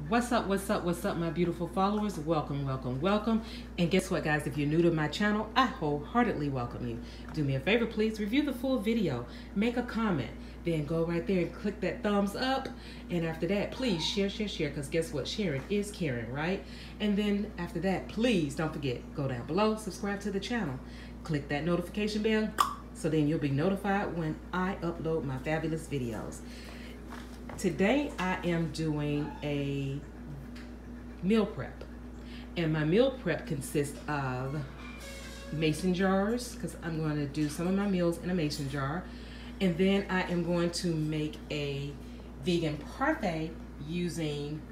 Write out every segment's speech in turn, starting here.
What's up, my beautiful followers? Welcome. And guess what, guys? If you're new to my channel, I wholeheartedly welcome you. Do me a favor, please. Review the full video. Make a comment. Then go right there and click that thumbs up. And after that, please share. Because guess what? Sharing is caring, right? And then after that, please don't forget, go down below, subscribe to the channel. Click that notification bell so then you'll be notified when I upload my fabulous videos. Today I am doing a meal prep, and my meal prep consists of mason jars, because I'm going to do some of my meals in a mason jar, and then I am going to make a vegan parfait using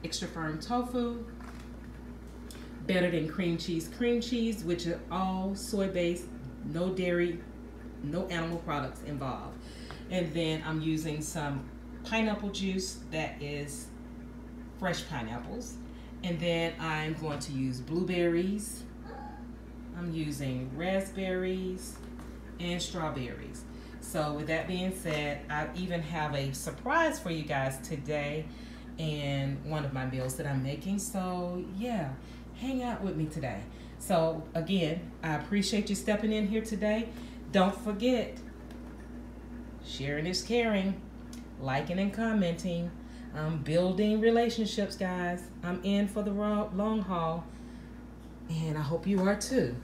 extra firm tofu, better than cream cheese, which are all soy based, no dairy, no animal products involved. And then I'm using some pineapple juice that is fresh pineapples, and then I'm going to use blueberries, I'm using raspberries and strawberries. So with that being said, I even have a surprise for you guys today and one of my meals that I'm making. So yeah, hang out with me today. So again, I appreciate you stepping in here today. Don't forget, sharing is caring. Liking and commenting. I'm building relationships, guys. I'm in for the long haul, and I hope you are too.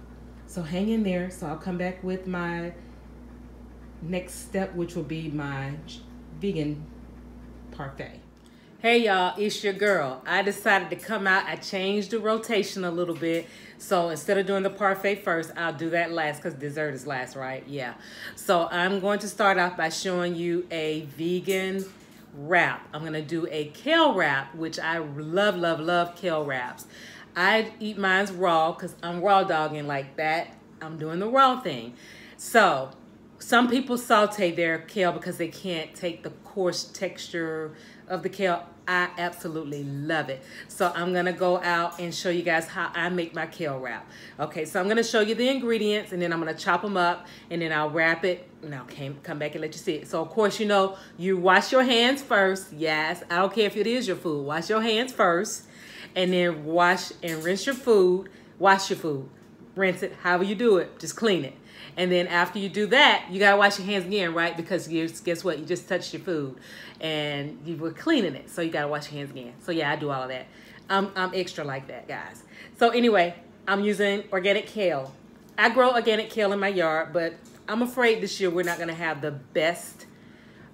So hang in there. So I'll come back with my next step, which will be my vegan parfait. Hey y'all, it's your girl. I decided to come out. I changed the rotation a little bit. So instead of doing the parfait first, I'll do that last, because dessert is last, right? Yeah. So I'm going to start off by showing you a vegan wrap. I'm going to do a kale wrap, which I love kale wraps. I eat mine raw because I'm raw dogging like that. I'm doing the raw thing. So some people saute their kale because they can't take the coarse texture of the kale. I absolutely love it. So I'm gonna go out and show you guys how I make my kale wrap. Okay, so I'm gonna show you the ingredients, and then I'm gonna chop them up, and then I'll wrap it. Now come back and let you see it. So of course, you know, you wash your hands first. Yes, I don't care if it is your food. Wash your hands first, and then wash and rinse your food. Wash your food, rinse it, however you do it, just clean it. And then after you do that, you gotta wash your hands again, right? Because guess what? You just touched your food and you were cleaning it. So you gotta wash your hands again. So yeah, I do all of that. I'm extra like that, guys. So anyway, I'm using organic kale. I grow organic kale in my yard, but I'm afraid this year we're not gonna have the best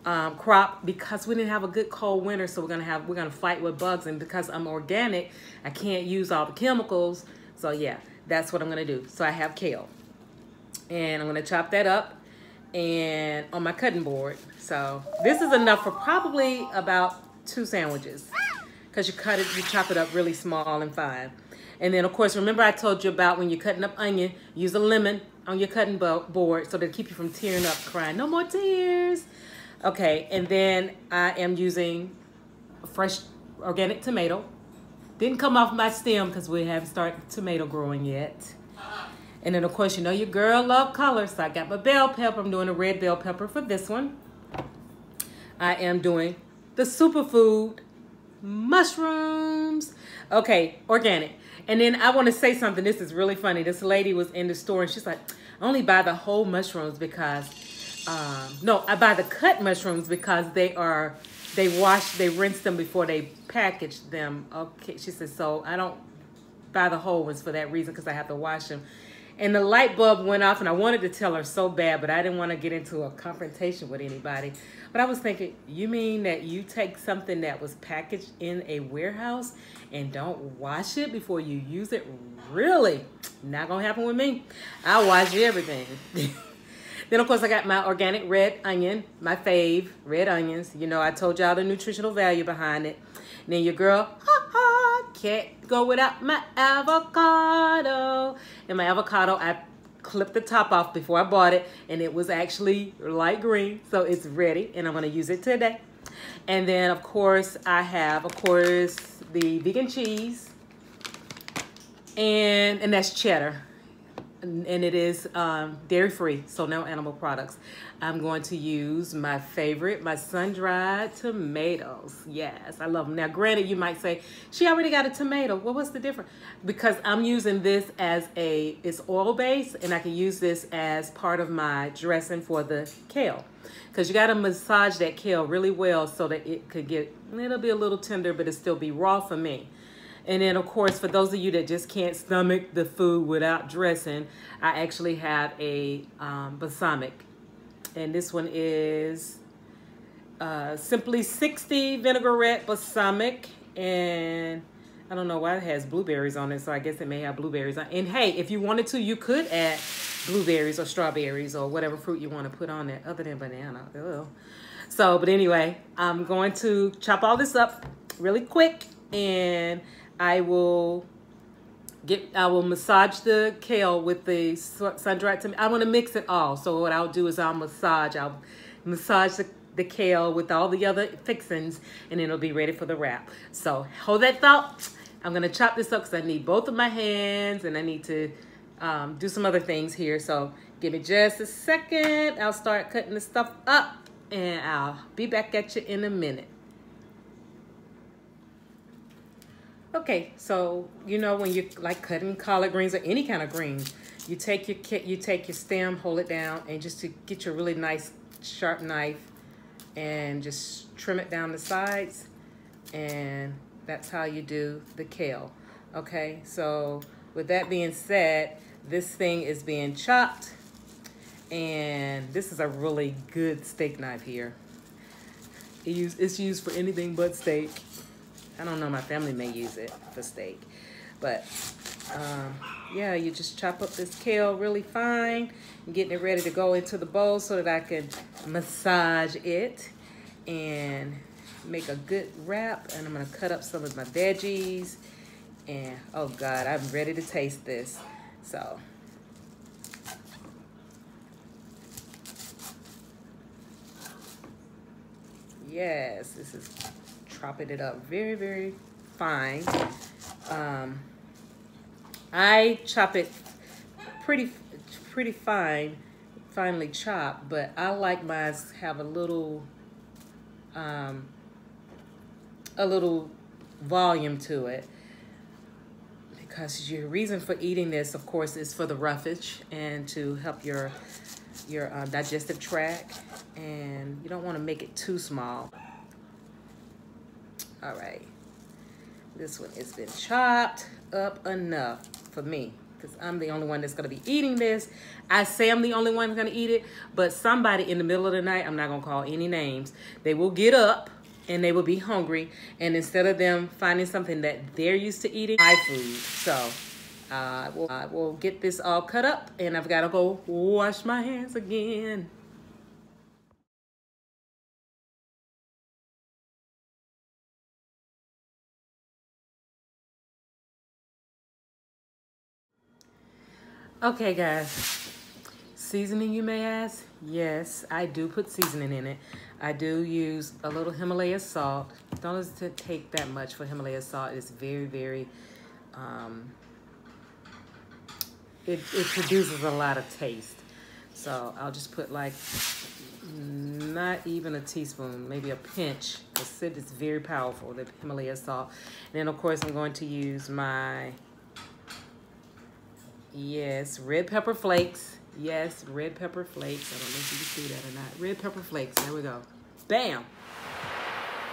crop because we didn't have a good cold winter. So we're gonna fight with bugs, and because I'm organic, I can't use all the chemicals. So yeah, that's what I'm gonna do. So I have kale, and I'm gonna chop that up and on my cutting board. So this is enough for probably about 2 sandwiches, because you chop it up really small and fine. And then of course, remember I told you about when you're cutting up onion, use a lemon on your cutting board so to keep you from tearing up, crying. No more tears. Okay, and then I am using a fresh organic tomato. Didn't come off my stem because we haven't started tomato growing yet. And then, of course, you know your girl love color, so I got my bell pepper. I'm doing a red bell pepper for this one. I am doing the superfood mushrooms. Okay, organic. And then I want to say something. This is really funny. This lady was in the store, and she's like, I only buy the whole mushrooms because, no, I buy the cut mushrooms because they rinse them before they package them. Okay, she said, so I don't buy the whole ones for that reason, because I have to wash them. And the light bulb went off, and I wanted to tell her so bad, but I didn't want to get into a confrontation with anybody. But I was thinking, you mean that you take something that was packaged in a warehouse and don't wash it before you use it? Really? Not gonna happen with me. I wash everything. Then, of course, I got my organic red onion, my fave, red onions. You know, I told y'all the nutritional value behind it. And then your girl, can't go without my avocado. And my avocado, I clipped the top off before I bought it, and it was actually light green, so it's ready, and I'm gonna use it today. And then, of course, I have, the vegan cheese, and that's cheddar. and it is dairy-free, so no animal products. I'm going to use my favorite, my sun-dried tomatoes. Yes, I love them. Now, granted, you might say, she already got a tomato. Well, what's the difference? Because I'm using this as it's oil-based, and I can use this as part of my dressing for the kale. Because you got to massage that kale really well so that it'll be a little tender, but it'll still be raw for me. And then, of course, for those of you that just can't stomach the food without dressing, I actually have a balsamic. And this one is Simply 60 vinaigrette balsamic. And I don't know why it has blueberries on it, so I guess it may have blueberries on it. And hey, if you wanted to, you could add blueberries or strawberries or whatever fruit you want to put on it other than banana. Ugh. So, but anyway, I'm going to chop all this up really quick, and I will massage the kale with the sun-dried tomato. I want to mix it all. So what I'll do is I'll massage the kale with all the other fixings, and then it'll be ready for the wrap. So hold that thought. I'm going to chop this up because I need both of my hands, and I need to do some other things here. So give me just a second. I'll start cutting the stuff up, and I'll be back at you in a minute. Okay, so you know when you're like cutting collard greens or any kind of greens, you take your stem, hold it down, and just to get your really nice sharp knife and just trim it down the sides, and that's how you do the kale. Okay, so with that being said, this thing is being chopped, and this is a really good steak knife here. It's used for anything but steak. I don't know, my family may use it for steak. But, yeah, you just chop up this kale really fine, getting it ready to go into the bowl so that I can massage it and make a good wrap. And I'm going to cut up some of my veggies. And, oh, God, I'm ready to taste this. So, yes, this is chopping it up very, very fine. I chop it pretty finely chopped, but I like mine to have a little volume to it, because your reason for eating this, of course, is for the roughage and to help your digestive tract, and you don't want to make it too small. All right, this one has been chopped up enough for me, because I'm the only one that's going to be eating this. I say I'm the only one going to eat it, but somebody in the middle of the night, I'm not going to call any names, they will get up and they will be hungry, and instead of them finding something that they're used to eating, my food. So I will get this all cut up, and I've got to go wash my hands again. Okay, guys, seasoning, you may ask? Yes, I do put seasoning in it. I do use a little Himalaya salt. Don't take that much for Himalaya salt. It's very, very, it produces a lot of taste. So I'll just put like not even a teaspoon, maybe a pinch, because it is very powerful, the Himalaya salt. And then, of course, I'm going to use my, yes, red pepper flakes. Yes, red pepper flakes. I don't know if you can see that or not. Red pepper flakes. There we go. Bam.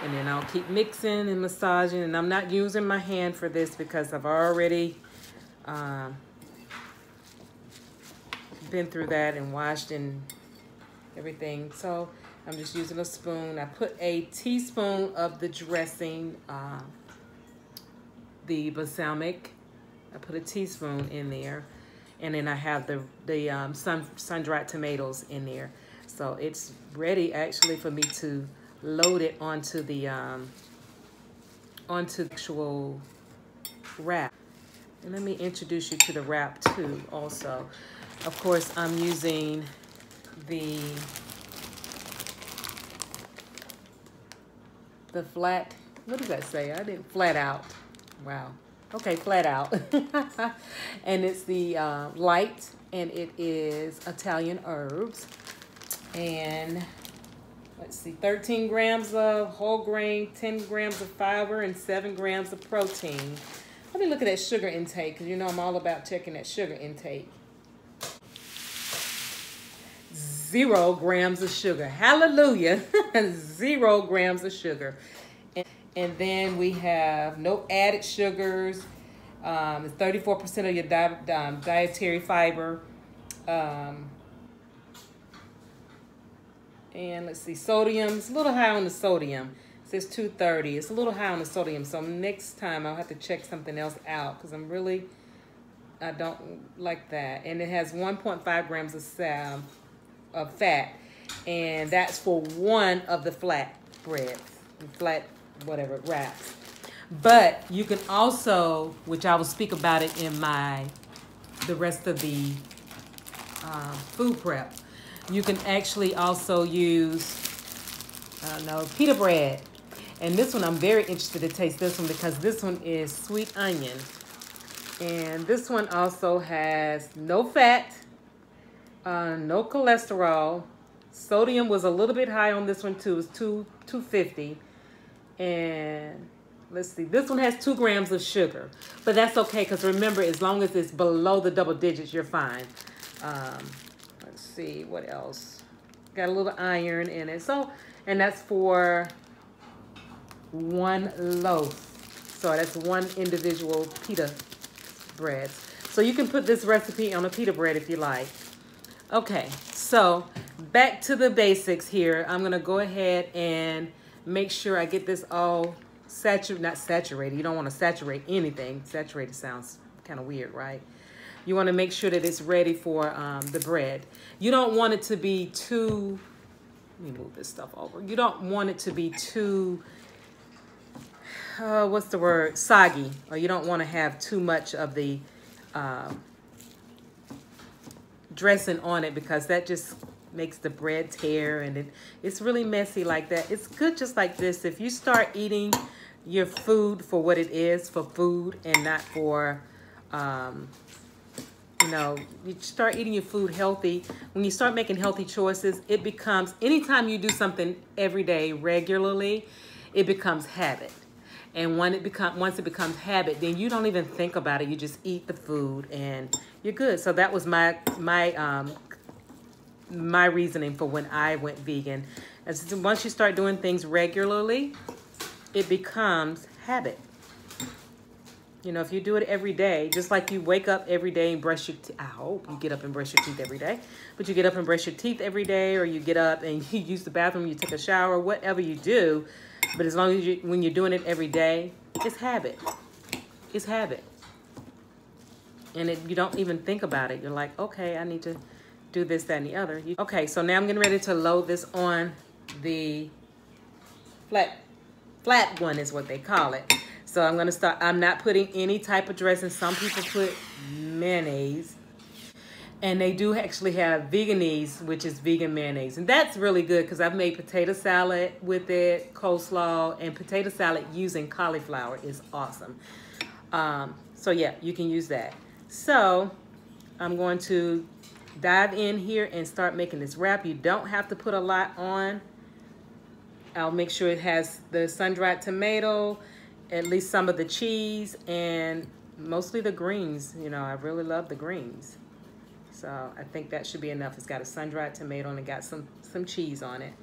And then I'll keep mixing and massaging. And I'm not using my hand for this because I've already been through that and washed and everything. So I'm just using a spoon. I put a teaspoon of the dressing, the balsamic. I put a teaspoon in there. And then I have the sun-dried tomatoes in there. So it's ready actually for me to load it onto the actual wrap. And let me introduce you to the wrap too also. Of course, I'm using the flat, what does that say? I didn't flat out. Wow. Okay, flat out. And it's the light, and it is Italian herbs. And let's see, 13 grams of whole grain, 10 grams of fiber, and 7 grams of protein. Let me look at that sugar intake, because you know I'm all about checking that sugar intake. 0 grams of sugar. Hallelujah. 0 grams of sugar. And then we have no added sugars. 34% of your dietary fiber. And let's see, sodium. It's a little high on the sodium. It says 230. It's a little high on the sodium. So next time I'll have to check something else out because I don't like that. And it has 1.5 grams of fat. And that's for one of the flat breads, flat whatever wraps. But you can also, which I will speak about it in the rest of the food prep. You can actually also use pita bread. And this one, I'm very interested to taste this one because this one is sweet onion. And this one also has no fat, no cholesterol. Sodium was a little bit high on this one too. It's 250. And let's see, this one has 2 grams of sugar. But that's okay because remember, as long as it's below the double digits, you're fine. Let's see, what else? Got a little iron in it. So, and that's for 1 loaf. So that's 1 individual pita bread. So you can put this recipe on a pita bread if you like. Okay, so back to the basics here. I'm gonna go ahead and make sure I get this all not saturated. You don't want to saturate anything. Saturated sounds kind of weird, right? You want to make sure that it's ready for the bread. You don't want it to be too, let me move this stuff over. You don't want it to be too, what's the word? Soggy. Or you don't want to have too much of the dressing on it because that just makes the bread tear and it's really messy like that. It's good just like this. If you start eating your food for what it is, for food and not for, you start eating your food healthy. When you start making healthy choices, it becomes, anytime you do something every day, regularly, it becomes habit. And once it becomes habit, then you don't even think about it. You just eat the food and you're good. So that was my reasoning for when I went vegan. As once you start doing things regularly, it becomes habit. You know, if you do it every day, just like you wake up every day and brush your teeth. I hope you get up and brush your teeth every day. But you get up and brush your teeth every day, or you get up and you use the bathroom, you take a shower, whatever you do. But as long as when you're doing it every day, it's habit. It's habit. And you don't even think about it. You're like, okay, I need to do this, that, and the other. Okay, so now I'm getting ready to load this on the flat one is what they call it. So I'm gonna start, I'm not putting any type of dressing. Some people put mayonnaise. And they do actually have veganese, which is vegan mayonnaise. And that's really good because I've made potato salad with it, coleslaw, and potato salad using cauliflower is awesome. So yeah, you can use that. So I'm going to dive in here and start making this wrap. You don't have to put a lot on. I'll make sure it has the sun-dried tomato, at least some of the cheese, and mostly the greens. You know, I really love the greens. So I think that should be enough. It's got a sun-dried tomato and it got some cheese on it.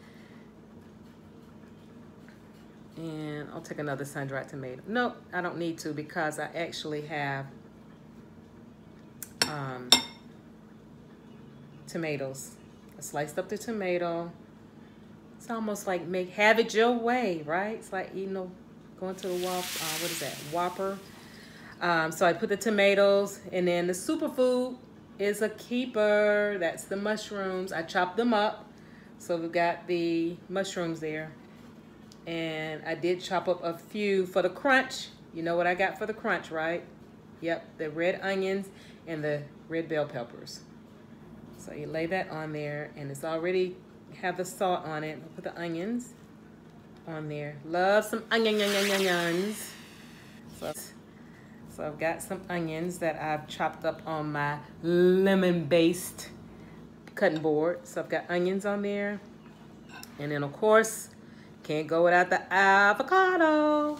And I'll take another sun-dried tomato. Nope, I don't need to because I actually have tomatoes. I sliced up the tomato. It's almost like have it your way, right? It's like going to a what is that? Whopper. So I put the tomatoes, and then the superfood is a keeper. That's the mushrooms. I chopped them up. So we've got the mushrooms there. And I did chop up a few for the crunch. You know what I got for the crunch, right? Yep, the red onions and the red bell peppers. So you lay that on there, and it's already have the salt on it. I'll put the onions on there. Love some onions. So So I've got some onions that I've chopped up on my lemon-based cutting board. So I've got onions on there. And then, of course, can't go without the avocado.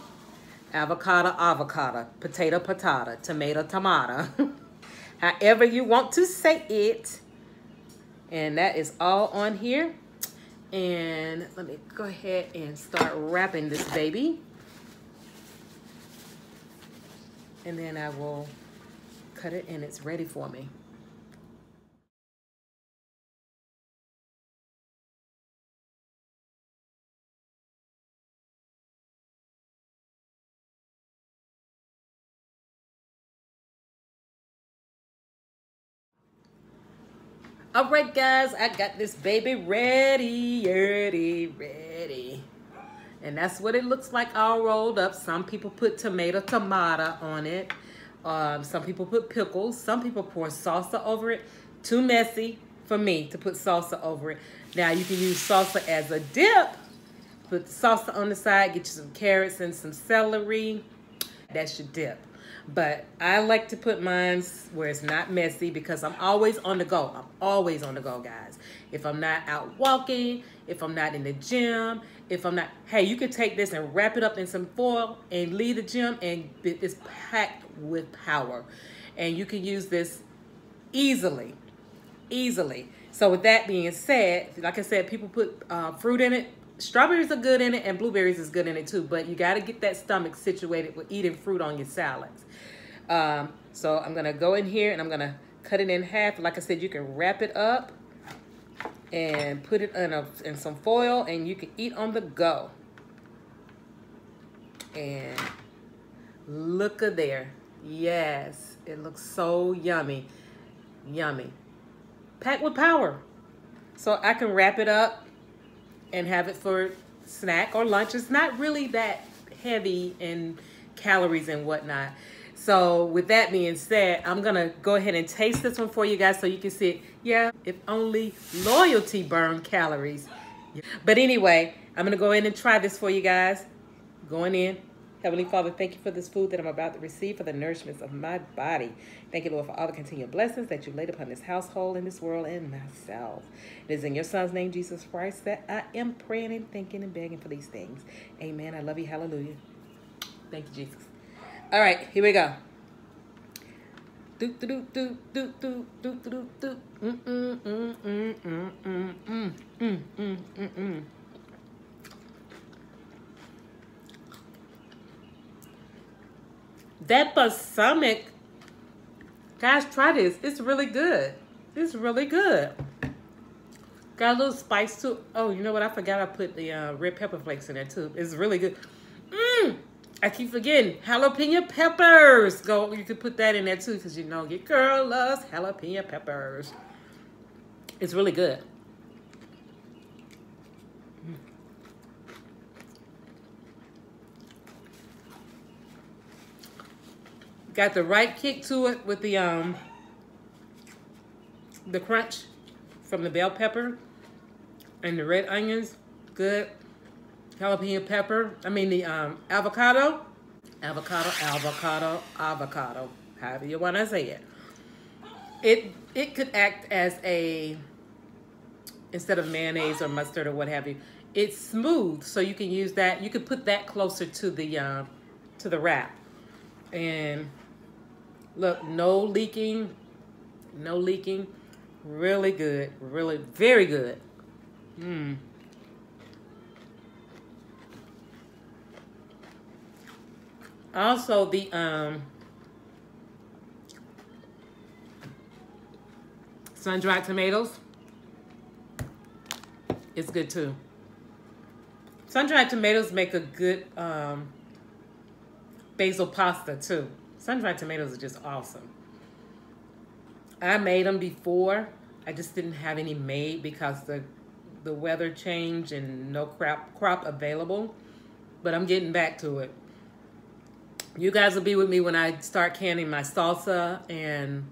Avocado, potato, patata, tomato, tomato. However you want to say it. And that is all on here. And let me go ahead and start wrapping this baby. And then I will cut it and it's ready for me. All right, guys, I got this baby ready. And that's what it looks like all rolled up. Some people put tomato on it. Some people put pickles. Some people pour salsa over it. Too messy for me to put salsa over it. Now, you can use salsa as a dip. Put the salsa on the side. Get you some carrots and some celery. That's your dip. But I like to put mine where it's not messy because I'm always on the go. I'm always on the go, guys. If I'm not out walking, if I'm not in the gym, if I'm not, hey, you can take this and wrap it up in some foil and leave the gym and it's packed with power. And you can use this easily. So with that being said, like I said, people put fruit in it. Strawberries are good in it and blueberries is good in it too, but you got to get that stomach situated with eating fruit on your salads. So I'm going to go in here and I'm going to cut it in half. Like I said, you can wrap it up and put it in some foil and you can eat on the go. And look at there. Yes, it looks so yummy. Packed with power. So I can wrap it up and have it for snack or lunch. It's not really that heavy in calories and whatnot. So with that being said, I'm gonna go ahead and taste this one for you guys so you can see it. Yeah, if only loyalty burned calories. But anyway, I'm gonna go in and try this for you guys. Going in. Heavenly Father, thank you for this food that I'm about to receive for the nourishment of my body. Thank you, Lord, for all the continued blessings that you laid upon this household and this world and myself. It is in your Son's name, Jesus Christ, that I am praying and thinking and begging for these things. Amen. I love you. Hallelujah. Thank you, Jesus. All right, here we go. That balsamic, guys, try this. It's really good. It's really good. Got a little spice too. Oh, you know what? I forgot I put the red pepper flakes in there too. It's really good. I keep forgetting jalapeno peppers. You can put that in there too because you know your girl loves jalapeno peppers. It's really good. Got the right kick to it with the crunch from the bell pepper and the red onions. Good. Jalapeno pepper. I mean the avocado. Avocado. However you want to say it. It could act as a, instead of mayonnaise or mustard or what have you. It's smooth, so you can use that. You could put that closer to the wrap. And look, no leaking. Really good. Really, very good. Also, the sun-dried tomatoes, it's good too. Sun-dried tomatoes make a good basil pasta too. Sun-dried tomatoes are just awesome. I made them before. I just didn't have any made because the weather changed and no crop available. But I'm getting back to it. You guys will be with me when I start canning my salsa and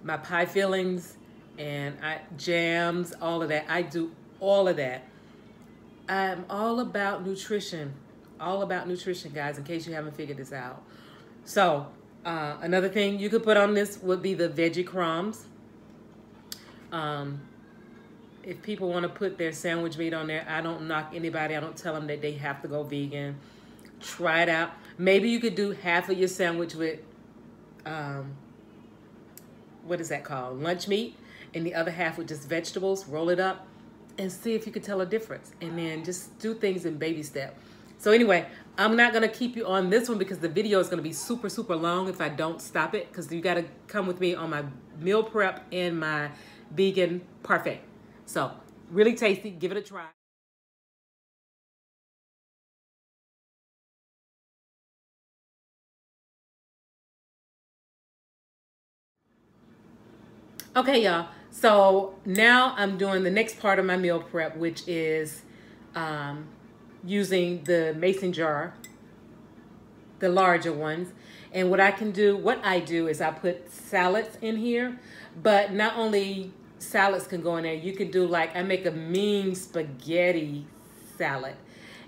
my pie fillings and jams, all of that. I do all of that. I'm all about nutrition. All about nutrition, guys, in case you haven't figured this out. So another thing you could put on this would be the veggie crumbs. If people want to put their sandwich meat on there, I don't knock anybody. I don't tell them that they have to go vegan. Try it out. Maybe you could do half of your sandwich with, what is that called? Lunch meat. And the other half with just vegetables. Roll it up and see if you could tell a difference. And then just do things in baby steps. So anyway, I'm not going to keep you on this one because the video is going to be super, super long if I don't stop it. Because you got to come with me on my meal prep and my vegan parfait. So really tasty. Give it a try. Okay, y'all. So now I'm doing the next part of my meal prep, which is using the mason jar, the larger ones. And what I do is I put salads in here, but not only salads can go in there. You can do I make a mean spaghetti salad.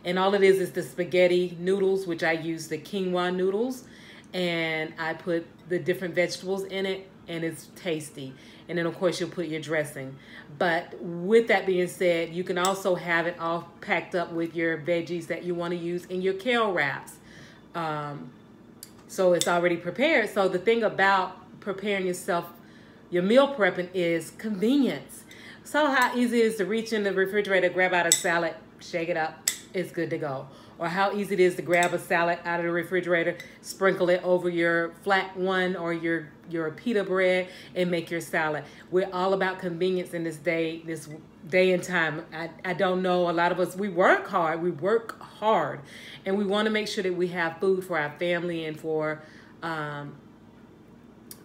And all it is the spaghetti noodles, which I use the quinoa noodles. And I put the different vegetables in it, and it's tasty. And then, of course, you'll put your dressing. But with that being said, you can also have it all packed up with your veggies that you want to use in your kale wraps. So it's already prepared. So the thing about preparing your meal prepping is convenience. So how easy it is to reach in the refrigerator, grab out a salad, shake it up, it's good to go. Or how easy it is to grab a salad out of the refrigerator, sprinkle it over your flat one or your pita bread and make your salad. We're all about convenience in this day and time. I don't know, a lot of us, we work hard, and we want to make sure that we have food for our family and for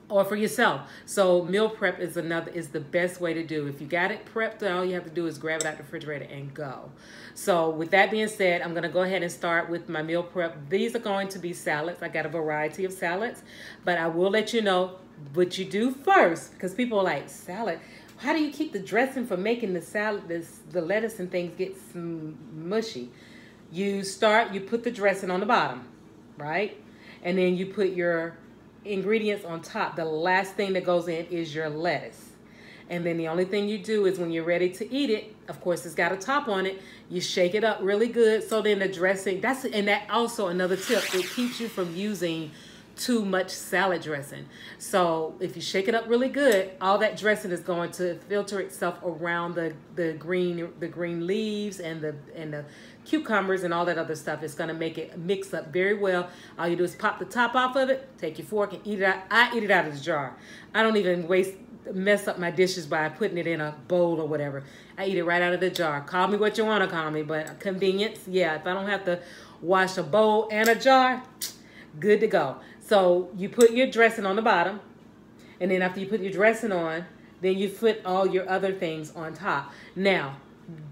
or for yourself. So meal prep is the best way to do. If you got it prepped, all you have to do is grab it out the refrigerator and go. So with that being said, I'm going to go ahead and start with my meal prep. These are going to be salads. I got a variety of salads, but I will let you know what you do first, because people are like, salad? How do you keep the dressing from making the salad, the lettuce and things get mushy? You put the dressing on the bottom, right? And then you put your ingredients on top. The last thing that goes in is your lettuce. And then the only thing you do is when you're ready to eat it, of course it's got a top on it, you shake it up really good. So then the dressing, and that also another tip, it keeps you from using too much salad dressing. So if you shake it up really good, all that dressing is going to filter itself around the green leaves and the cucumbers and all that other stuff. It's going to make it mix up very well. All you do is pop the top off of it, take your fork and eat it out. I eat it out of the jar. I don't even mess up my dishes by putting it in a bowl or whatever. I eat it right out of the jar. Call me what you want to call me, but convenience, yeah, if I don't have to wash a bowl and a jar, good to go. So you put your dressing on the bottom, and then after you put your dressing on, then you put all your other things on top. Now,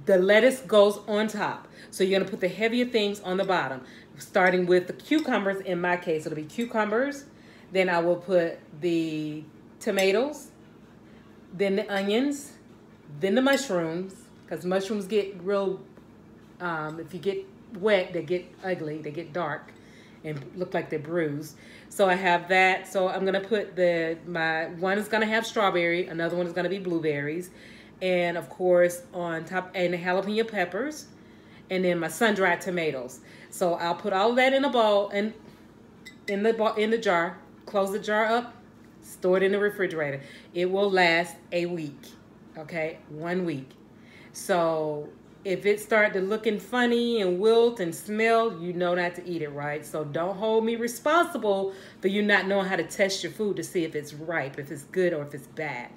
the lettuce goes on top. So you're going to put the heavier things on the bottom, starting with the cucumbers. In my case, it'll be cucumbers. Then I will put the tomatoes, then the onions, then the mushrooms, because mushrooms get real, if you get wet, they get ugly, they get dark and look like they're bruised. So I have that. So I'm going to put one is going to have strawberry, another one is going to be blueberries, and of course on top, and the jalapeno peppers, and then my sun-dried tomatoes. So I'll put all of that in a bowl and in the jar, close the jar up, store it in the refrigerator. It will last a week, okay? 1 week. So if it started to looking funny and wilt and smell, you know not to eat it, right? So don't hold me responsible for you not knowing how to test your food to see if it's ripe, if it's good, or if it's bad.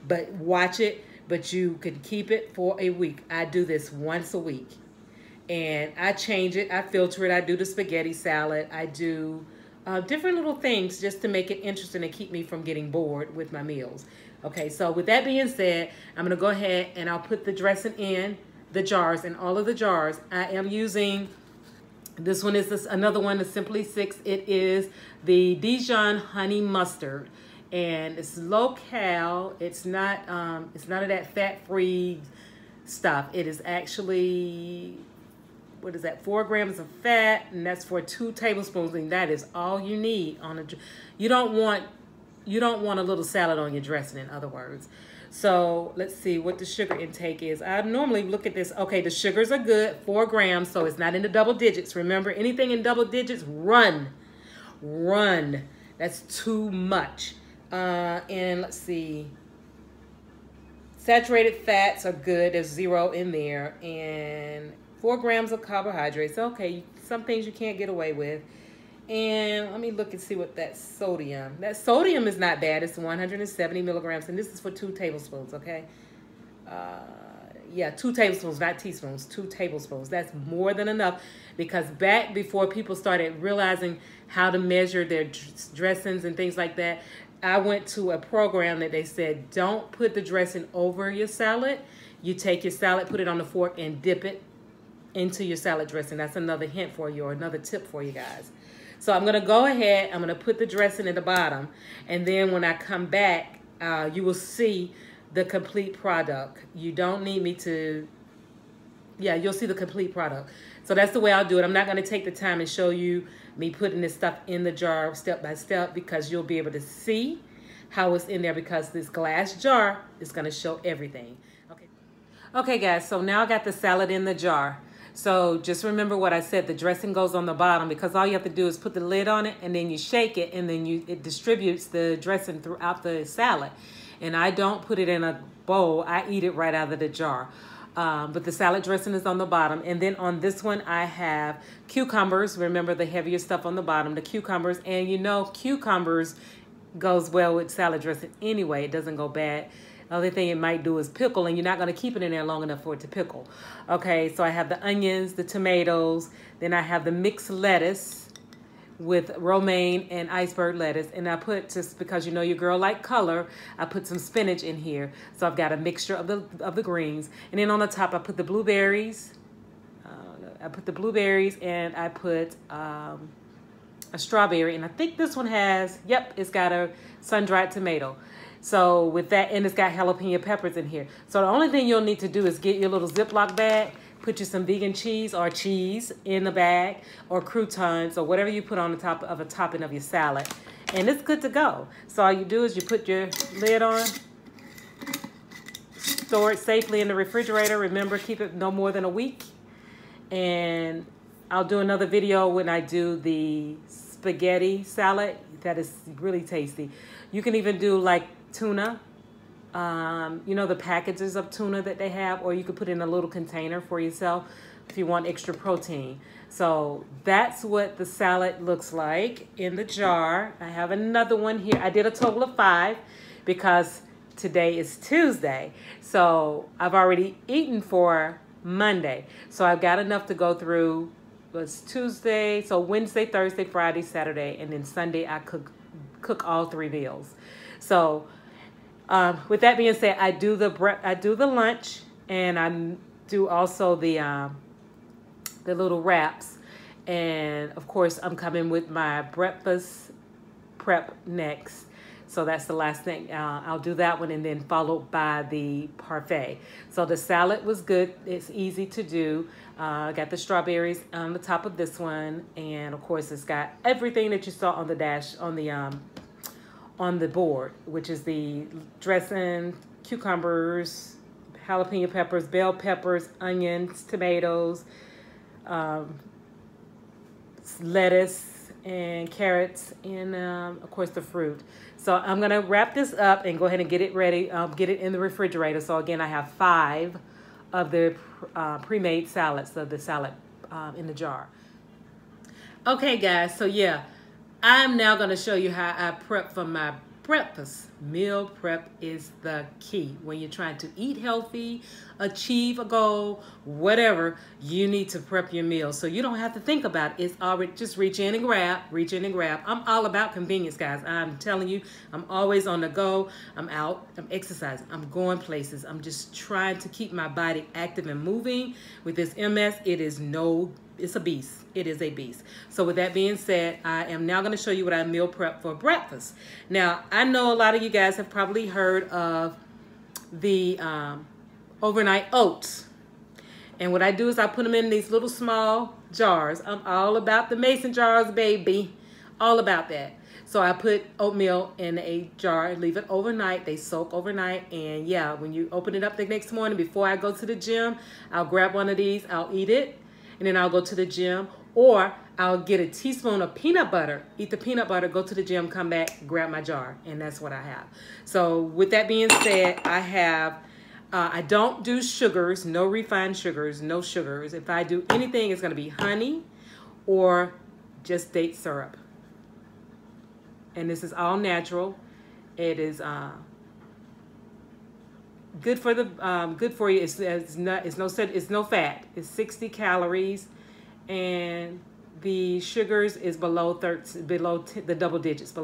But watch it, but you can keep it for a week. I do this once a week. And I change it, I filter it, I do the spaghetti salad, I do different little things just to make it interesting and keep me from getting bored with my meals. Okay, so with that being said, I'm gonna go ahead and I'll put the dressing in the jars, and all of the jars. I am using, this one is another one, the Simply 6. It is the Dijon honey mustard, and it's low cal. It's not of that fat-free stuff. It is actually what is that, 4 grams of fat, and that's for 2 tablespoons, and that is all you need on a, you don't want a little salad on your dressing, in other words. So let's see what the sugar intake is. I normally look at this. Okay, the sugars are good, 4 grams, so it's not in the double digits. Remember, anything in double digits, run. That's too much. And let's see. Saturated fats are good. There's 0 in there. And 4 grams of carbohydrates. Okay, some things you can't get away with. And let me look and see what that sodium. That sodium is not bad. It's 170 milligrams. And this is for 2 tablespoons, okay? Yeah, 2 tablespoons, not teaspoons. 2 tablespoons. That's more than enough. Because back before people started realizing how to measure their dressings and things like that, I went to a program that they said, don't put the dressing over your salad. You take your salad, put it on the fork, and dip it into your salad dressing. That's another hint for you, or another tip for you guys. So I'm going to go ahead, I'm going to put the dressing at the bottom, and then when I come back, you will see the complete product. You don't need me to, yeah, you'll see the complete product. So that's the way I'll do it. I'm not going to take the time and show you me putting this stuff in the jar step by step, because you'll be able to see how it's in there, because this glass jar is going to show everything. Okay guys, so now I got the salad in the jar. So just remember what I said, the dressing goes on the bottom, because all you have to do is put the lid on it, and then you shake it, and then it distributes the dressing throughout the salad. And I don't put it in a bowl, I eat it right out of the jar. But the salad dressing is on the bottom. And then on this one, I have cucumbers. Remember the heavier stuff on the bottom, the cucumbers. And you know, cucumbers goes well with salad dressing anyway. It doesn't go bad. The only thing it might do is pickle, and you're not going to keep it in there long enough for it to pickle. Okay, so I have the onions, the tomatoes. Then I have the mixed lettuce with romaine and iceberg lettuce. And I put, just because you know your girl like color, I put some spinach in here. So I've got a mixture of the greens. And then on the top, I put the blueberries. And I put a strawberry. And I think this one has, yep, it's got a sun-dried tomato. So with that, and it's got jalapeno peppers in here. So the only thing you'll need to do is get your little Ziploc bag, put you some vegan cheese or cheese in the bag, or croutons, or whatever you put on the top of a topping of your salad. And it's good to go. So all you do is you put your lid on, store it safely in the refrigerator. Remember, keep it no more than a week. And I'll do another video when I do the spaghetti salad. That is really tasty. You can even do like tuna. You know, the packages of tuna that they have, or you could put in a little container for yourself if you want extra protein. So that's what the salad looks like in the jar. I have another one here. I did a total of 5 because today is Tuesday. So I've already eaten for Monday. So I've got enough to go through. It's Tuesday, so Wednesday, Thursday, Friday, Saturday, and then Sunday I cook all 3 meals. So with that being said, I do the lunch, and I do also the little wraps, and of course I'm coming with my breakfast prep next. So that's the last thing. I'll do that one, and then followed by the parfait. So the salad was good. It's easy to do. I got the strawberries on the top of this one, and of course it's got everything that you saw on the dash on the board, which is the dressing, cucumbers, jalapeno peppers, bell peppers, onions, tomatoes, lettuce, and carrots, and of course the fruit. So I'm gonna wrap this up and go ahead and get it ready, get it in the refrigerator. So again, I have 5 of the pre-made salads, so the salad in the jar. Okay guys, so yeah, I'm now gonna show you how I prep for my breakfast. Meal prep is the key. When you're trying to eat healthy, achieve a goal, whatever, you need to prep your meal. So you don't have to think about it. It's already, just reach in and grab, reach in and grab. I'm all about convenience, guys. I'm telling you, I'm always on the go. I'm out, I'm exercising, I'm going places. I'm just trying to keep my body active and moving. With this MS, it's a beast. It is a beast. So with that being said, I am now going to show you what I meal prep for breakfast. Now, I know a lot of you guys have probably heard of the overnight oats. And what I do is I put them in these little small jars. I'm all about the mason jars, baby. All about that. So I put oatmeal in a jar, leave it overnight. They soak overnight. And yeah, when you open it up the next morning before I go to the gym, I'll grab one of these, I'll eat it, and then I'll go to the gym. Or I'll get a teaspoon of peanut butter, eat the peanut butter, go to the gym, come back, grab my jar. And that's what I have. So with that being said, I have, I don't do sugars, no refined sugars, no sugars. If I do anything, it's going to be honey or just date syrup. And this is all natural. It is good for the good for you. It's no fat. It's 60 calories, and the sugars is below the double digits,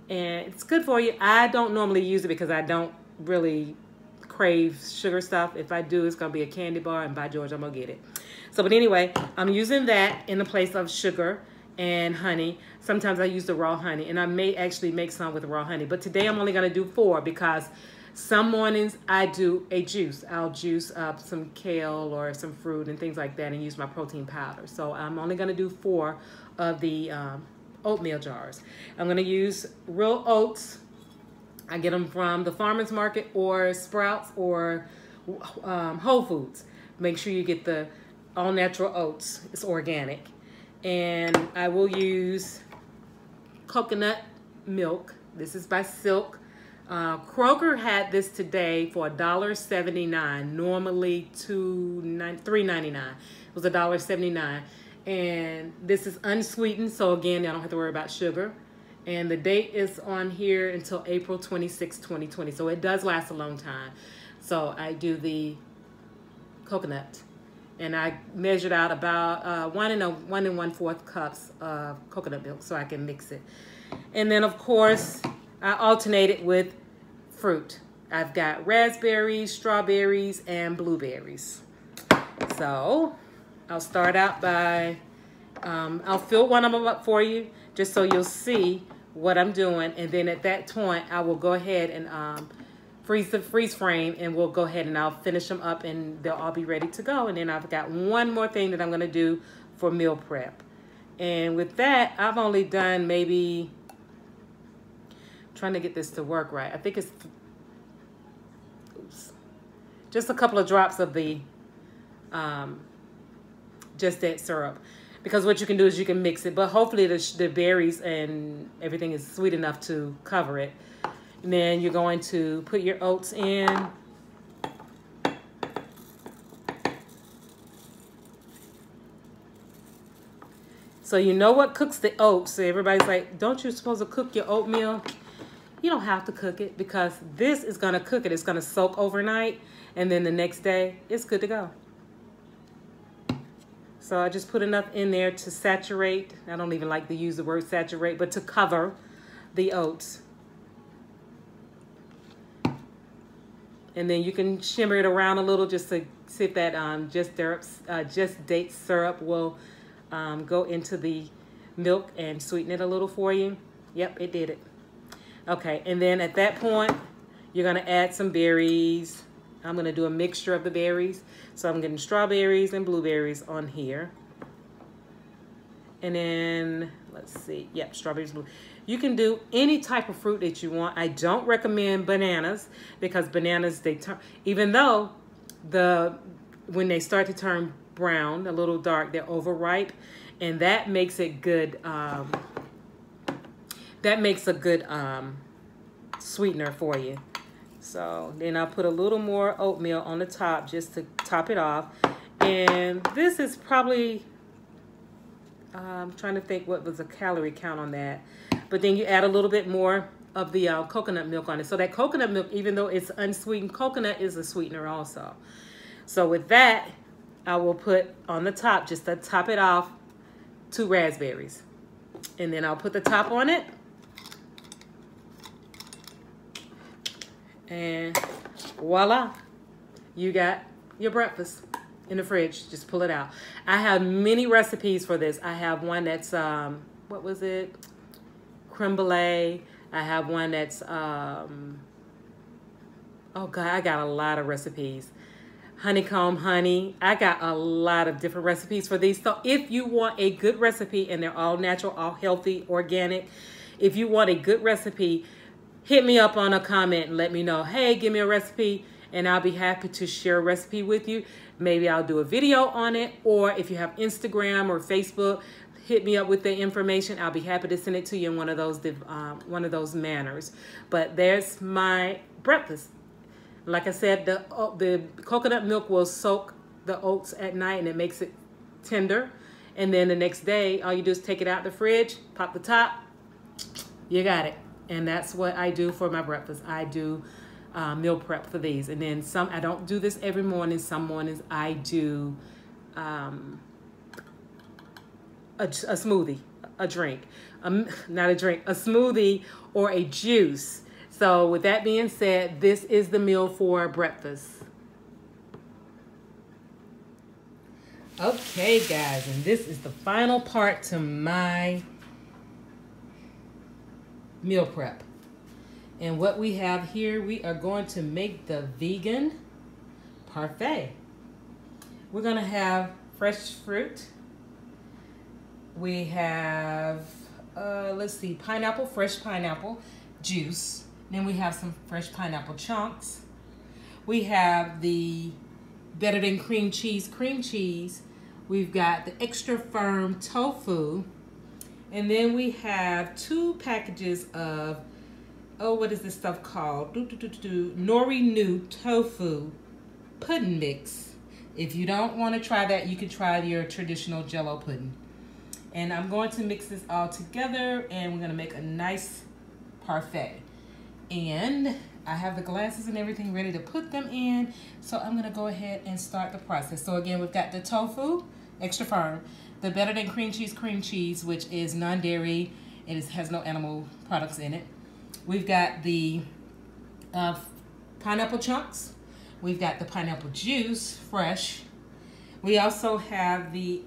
and it's good for you. I don't normally use it because I don't really crave sugar stuff. If I do, it's gonna be a candy bar, and by George, I'm gonna get it. So, but anyway, I'm using that in the place of sugar and honey. Sometimes I use the raw honey, and I may actually make some with raw honey. But today I'm only going to do 4 because some mornings I do a juice. I'll juice up some kale or some fruit and things like that and use my protein powder. So I'm only going to do 4 of the oatmeal jars. I'm going to use real oats. I get them from the farmer's market or Sprouts or Whole Foods. Make sure you get the all natural oats. It's organic. And I will use coconut milk. This is by Silk. Kroger had this today for $1.79. Normally $3.99. It was $1.79. And this is unsweetened, so again, I don't have to worry about sugar. And the date is on here until April 26, 2020. So it does last a long time. So I do the coconut. And I measured out about 1 1/4 cups of coconut milk so I can mix it. And then, of course, I alternate it with fruit. I've got raspberries, strawberries, and blueberries. So I'll start out by, I'll fill one of them up for you just so you'll see what I'm doing. And then at that point, I will go ahead and freeze frame, and we'll go ahead and I'll finish them up and they'll all be ready to go. And then I've got one more thing that I'm going to do for meal prep. And with that, I've only done maybe, I'm trying to get this to work right. I think it's just a couple of drops of the just that syrup. Because what you can do is you can mix it, but hopefully the berries and everything is sweet enough to cover it. And then you're going to put your oats in. So you know what cooks the oats. So everybody's like, don't you supposed to cook your oatmeal? You don't have to cook it because this is going to cook it. It's going to soak overnight. And then the next day, it's good to go. So I just put enough in there to saturate. I don't even like to use the word saturate, but to cover the oats. And then you can shimmer it around a little just to see if that just date syrup will go into the milk and sweeten it a little for you. Yep, it did it. Okay, and then at that point, you're gonna add some berries. I'm gonna do a mixture of the berries. So I'm getting strawberries and blueberries on here. And then, let's see, yep, strawberries, blue. You can do any type of fruit that you want. I don't recommend bananas because bananas, they turn, even though when they start to turn brown, a little dark, they're overripe, and that makes it good. That makes a good sweetener for you. So then I'll put a little more oatmeal on the top just to top it off. And this is probably, I'm trying to think what was the calorie count on that. But then you add a little bit more of the coconut milk on it. So that coconut milk, even though it's unsweetened, coconut is a sweetener also. So with that, I will put on the top, just to top it off, 2 raspberries. And then I'll put the top on it. And voila, you got your breakfast in the fridge. Just pull it out. I have many recipes for this. I have one that's, what was it? Creme brulee. I have one that's, oh God, I got a lot of recipes. honeycomb honey. I got a lot of different recipes for these. So if you want a good recipe, and they're all natural, all healthy, organic, if you want a good recipe, hit me up on a comment and let me know, hey, give me a recipe, and I'll be happy to share a recipe with you. Maybe I'll do a video on it, or if you have Instagram or Facebook, hit me up with the information. I'll be happy to send it to you in one of those manners. But there's my breakfast. Like I said, the coconut milk will soak the oats at night, and it makes it tender. And then the next day, all you do is take it out the fridge, pop the top, you got it. And that's what I do for my breakfast. I do meal prep for these. And then some, I don't do this every morning. Some mornings I do a smoothie, a drink, not a drink, a smoothie or a juice. So with that being said, this is the meal for breakfast. Okay, guys, and this is the final part to my meal prep. And what we have here, we are going to make the vegan parfait. We're going to have fresh fruit. We have, let's see, pineapple, fresh pineapple juice. Then we have some fresh pineapple chunks. We have the better than cream cheese. We've got the extra firm tofu. And then we have 2 packages of, oh, what is this stuff called? Nori New tofu pudding mix. If you don't want to try that, you can try your traditional Jello pudding. And I'm going to mix this all together, and we're going to make a nice parfait. And I have the glasses and everything ready to put them in, so I'm going to go ahead and start the process. So again, we've got the tofu, extra firm, the better than cream cheese, which is non-dairy, and it has no animal products in it. We've got the pineapple chunks. We've got the pineapple juice, fresh. We also have the,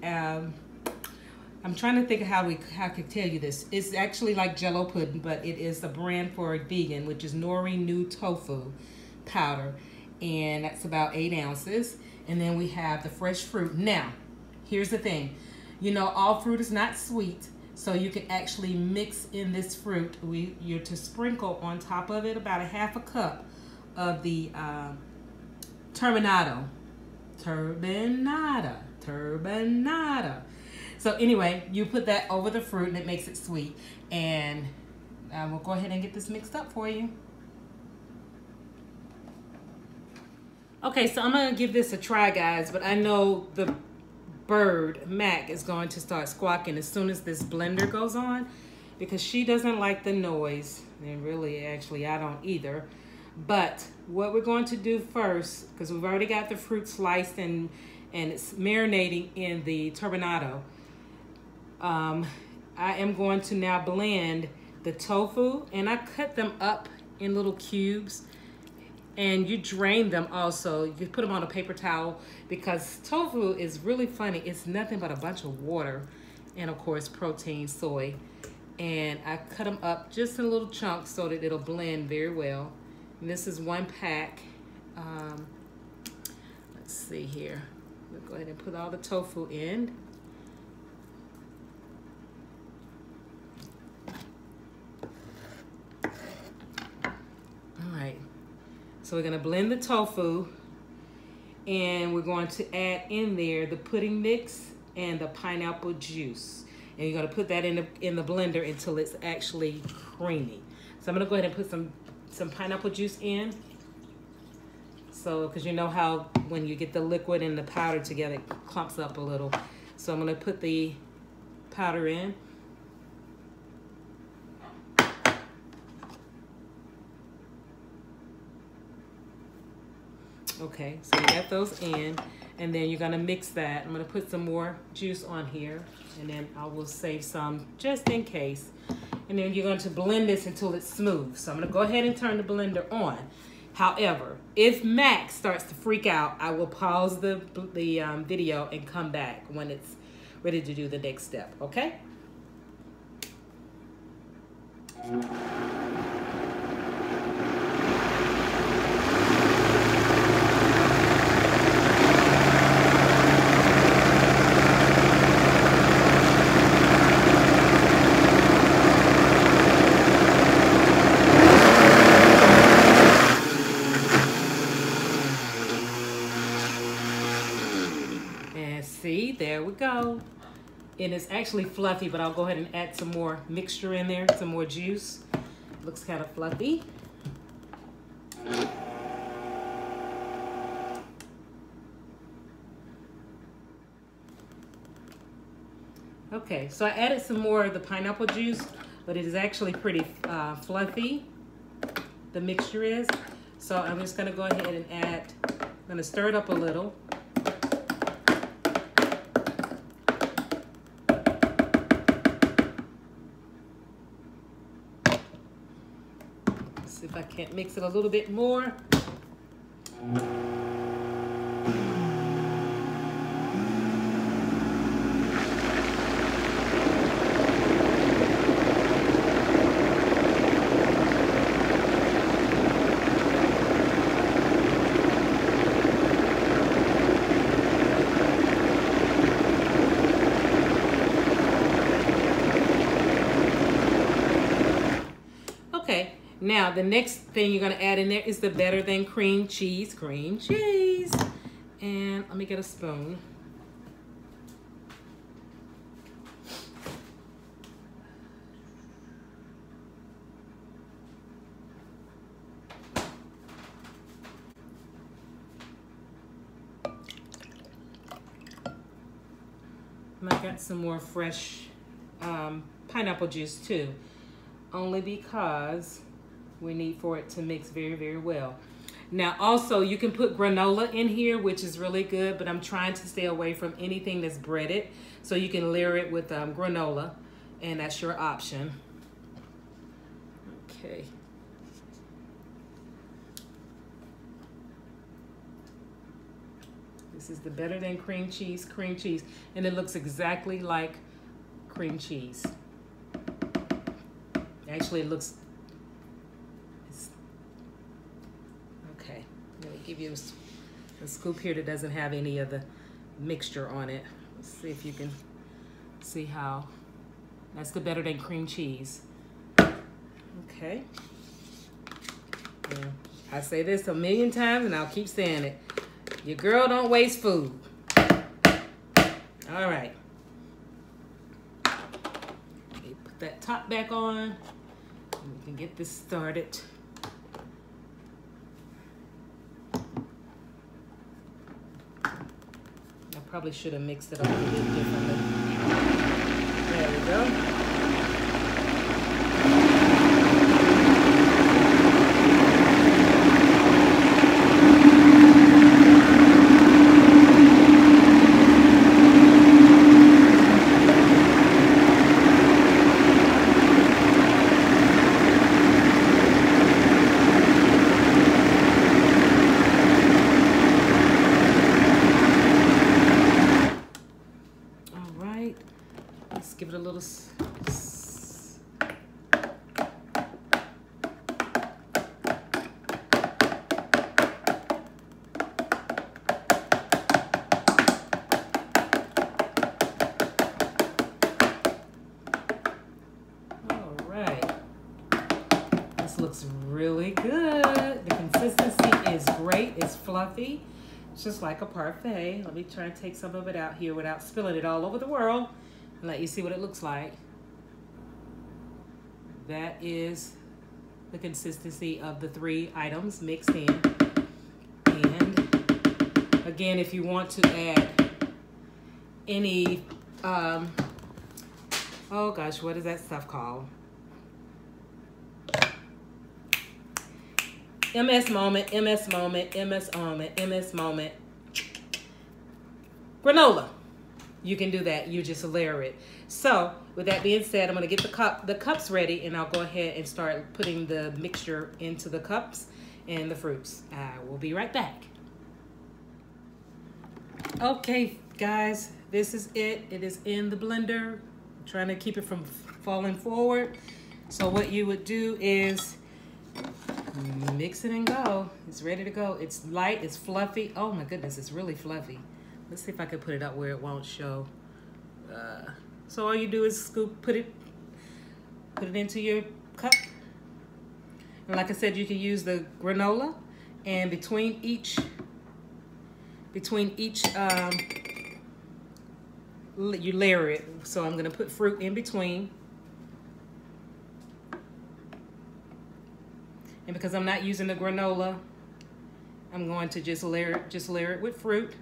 I'm trying to think of how I could tell you this. It's actually like Jello pudding, but it is a brand for vegan, which is Nori New tofu powder. And that's about 8 ounces. And then we have the fresh fruit. Now, here's the thing. You know, all fruit is not sweet, so you can actually mix in this fruit. You're to sprinkle on top of it about a half a cup of the turbinado. So anyway, you put that over the fruit and it makes it sweet. And we'll go ahead and get this mixed up for you. Okay, so I'm gonna give this a try, guys, but I know the bird, Mac, is going to start squawking as soon as this blender goes on, because she doesn't like the noise. And really, actually, I don't either. But what we're going to do first, because we've already got the fruit sliced and it's marinating in the turbinado, I am going to now blend the tofu, and I cut them up in little cubes, and you drain them also. You put them on a paper towel, because tofu is really funny. It's nothing but a bunch of water and, of course, protein, soy. And I cut them up just in little chunks so that it'll blend very well. And this is 1 pack. Let's see here. We'll go ahead and put all the tofu in. All right. So we're going to blend the tofu, and we're going to add in there the pudding mix and the pineapple juice. And you're going to put that in the blender until it's actually creamy. So I'm going to go ahead and put some pineapple juice in. So, because you know how when you get the liquid and the powder together, it clumps up a little. So I'm going to put the powder in. Okay, so you got those in, and then you're gonna mix that. I'm gonna put some more juice on here, and then I will save some just in case. And then you're going to blend this until it's smooth. So I'm gonna go ahead and turn the blender on. However, if Max starts to freak out, I will pause the video and come back when it's ready to do the next step, okay? And it's actually fluffy, but I'll go ahead and add some more mixture in there, some more juice. Looks kind of fluffy. Okay, so I added some more of the pineapple juice, but it is actually pretty fluffy, the mixture is. So I'm just gonna go ahead and add, I'm gonna stir it up a little. See if I can't mix it a little bit more. Okay, now the next thing you're gonna add in there is the better than cream cheese. And let me get a spoon. And I got some more fresh pineapple juice too, only because we need for it to mix very, very well. Now also you can put granola in here, which is really good, but I'm trying to stay away from anything that's breaded. So you can layer it with granola, and that's your option. Okay. This is the better than cream cheese, and it looks exactly like cream cheese. Actually, it looks, okay. Let me give you a scoop here that doesn't have any of the mixture on it. Let's see if you can see how, that's the better than cream cheese. Okay. Yeah. I say this a million times and I'll keep saying it. Your girl don't waste food. All right. Okay, put that top back on. And we can get this started. I probably should have mixed it up a little bit differently. There we go. Give it a little. All right. This looks really good. The consistency is great. It's fluffy. It's just like a parfait. Let me try and take some of it out here without spilling it all over the world. Let you see what it looks like. That is the consistency of the 3 items mixed in. And again, if you want to add any, oh gosh, what is that stuff called? MS moment, MS moment, MS moment, MS moment. Granola. You can do that. You just layer it. So with that being said, I'm going to get the cups ready, and I'll go ahead and start putting the mixture into the cups and the fruits. I will be right back. Okay, guys, this is it. It is in the blender. I'm trying to keep it from falling forward. So what you would do is mix it and go. It's ready to go. It's light. It's fluffy. Oh my goodness, it's really fluffy. Let's see if I can put it up where it won't show. So all you do is scoop, put it into your cup. And like I said, you can use the granola, and between each you layer it. So I'm gonna put fruit in between. And because I'm not using the granola, I'm going to just layer it with fruit.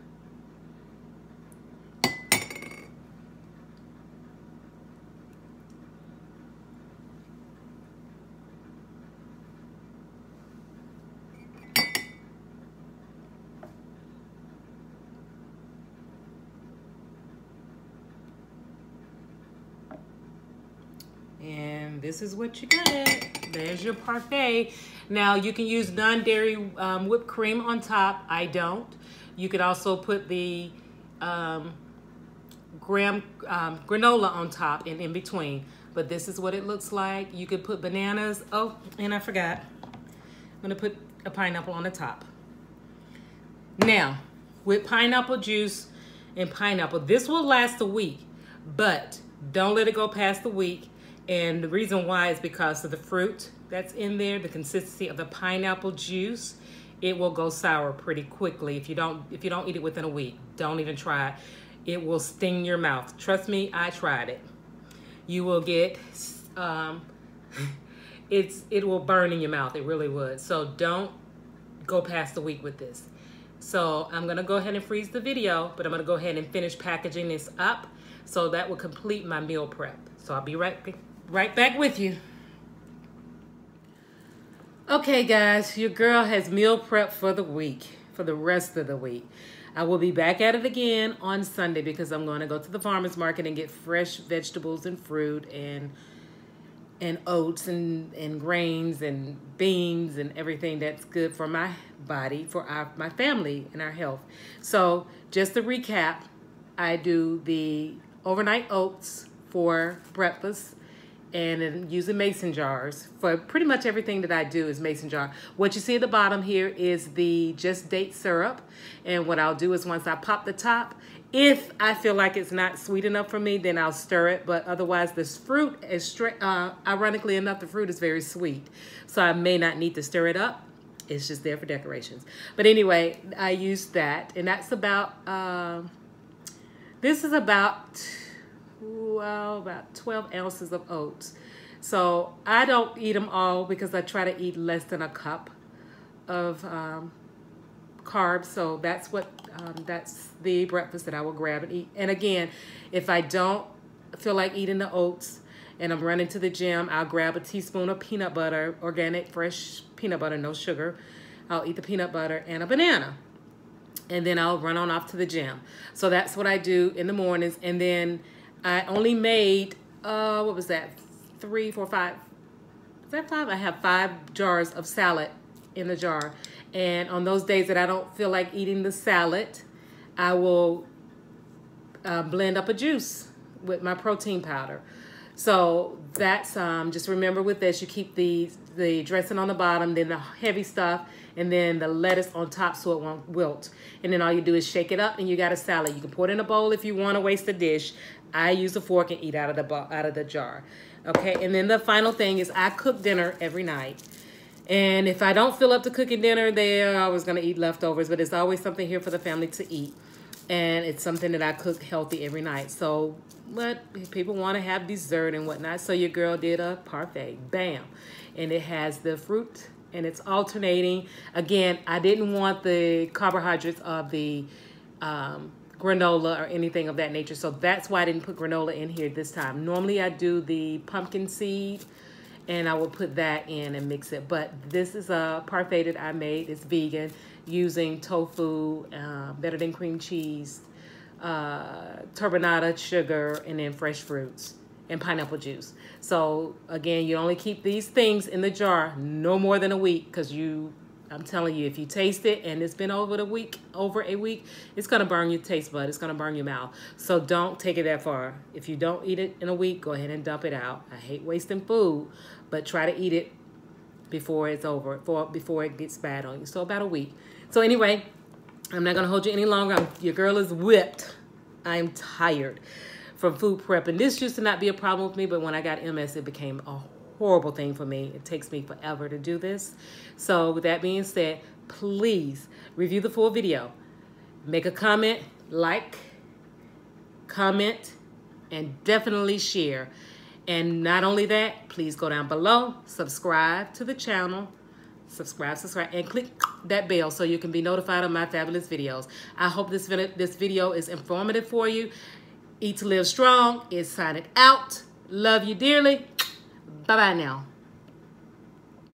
And this is what you get. There's your parfait. Now you can use non-dairy whipped cream on top. I don't. You could also put the granola on top and in between. But this is what it looks like. You could put bananas. Oh, and I forgot. I'm gonna put a pineapple on the top. Now, with pineapple juice and pineapple, this will last a week, but don't let it go past the week. And the reason why is because of the fruit that's in there, the consistency of the pineapple juice. It will go sour pretty quickly if you don't eat it within a week. Don't even try it. It will sting your mouth. Trust me, I tried it. You will get it will burn in your mouth. It really would. So don't go past the week with this. So I'm gonna go ahead and freeze the video, but I'm gonna go ahead and finish packaging this up. So that will complete my meal prep. So I'll be right back with you. Okay guys, your girl has meal prep for the week, for the rest of the week. I will be back at it again on Sunday because I'm going to go to the farmer's market and get fresh vegetables and fruit and oats and grains and beans and everything that's good for my body, for my family and our health. So just to recap, I do the overnight oats for breakfast, and then using mason jars for pretty much everything that I do is mason jar. What you see at the bottom here is the just date syrup, and what I'll do is once I pop the top, if I feel like it's not sweet enough for me, then I'll stir it, but otherwise this fruit is ironically enough, the fruit is very sweet, so I may not need to stir it up. It's just there for decorations. But anyway, I use that, and that's about this is about 12 ounces of oats. So I don't eat them all because I try to eat less than a cup of carbs. So that's the breakfast that I will grab and eat. And again, if I don't feel like eating the oats and I'm running to the gym, I'll grab a teaspoon of peanut butter, organic fresh peanut butter, no sugar. I'll eat the peanut butter and a banana. And then I'll run on off to the gym. So that's what I do in the mornings. And then I only made, what was that? 3, 4, 5. Is that 5? I have 5 jars of salad in the jar. And on those days that I don't feel like eating the salad, I will blend up a juice with my protein powder. So that's, just remember with this, you keep the dressing on the bottom, then the heavy stuff, and then the lettuce on top so it won't wilt. And then all you do is shake it up and you got a salad. You can pour it in a bowl if you want to waste a dish. I use a fork and eat out of the jar. Okay, and then the final thing is I cook dinner every night. And if I don't feel up to cooking dinner, I was going to eat leftovers, but there's always something here for the family to eat. And it's something that I cook healthy every night. So, but people want to have dessert and whatnot. So your girl did a parfait. Bam. And it has the fruit and it's alternating. Again, I didn't want the carbohydrates of the granola or anything of that nature. So that's why I didn't put granola in here this time. Normally I do the pumpkin seed and I will put that in and mix it. But this is a parfait that I made. It's vegan, using tofu, better than cream cheese, turbinada sugar, and then fresh fruits and pineapple juice. So again, you only keep these things in the jar no more than a week, because I'm telling you, if you taste it and it's been over a week, it's gonna burn your taste bud. It's gonna burn your mouth. So don't take it that far. If you don't eat it in a week, go ahead and dump it out. I hate wasting food, but try to eat it before it's over, before it gets bad on you. So about a week. So anyway, I'm not gonna hold you any longer. Your girl is whipped. I'm tired from food prep, and this used to not be a problem with me, but when I got MS, it became a horrible thing for me. It takes me forever to do this. So with that being said, please review the full video, make a comment, like, comment, and definitely share. And not only that, please go down below, subscribe to the channel, subscribe, and click that bell so you can be notified of my fabulous videos. I hope this video is informative for you. Eat to Live Strong is signing out. Love you dearly. Bye-bye now.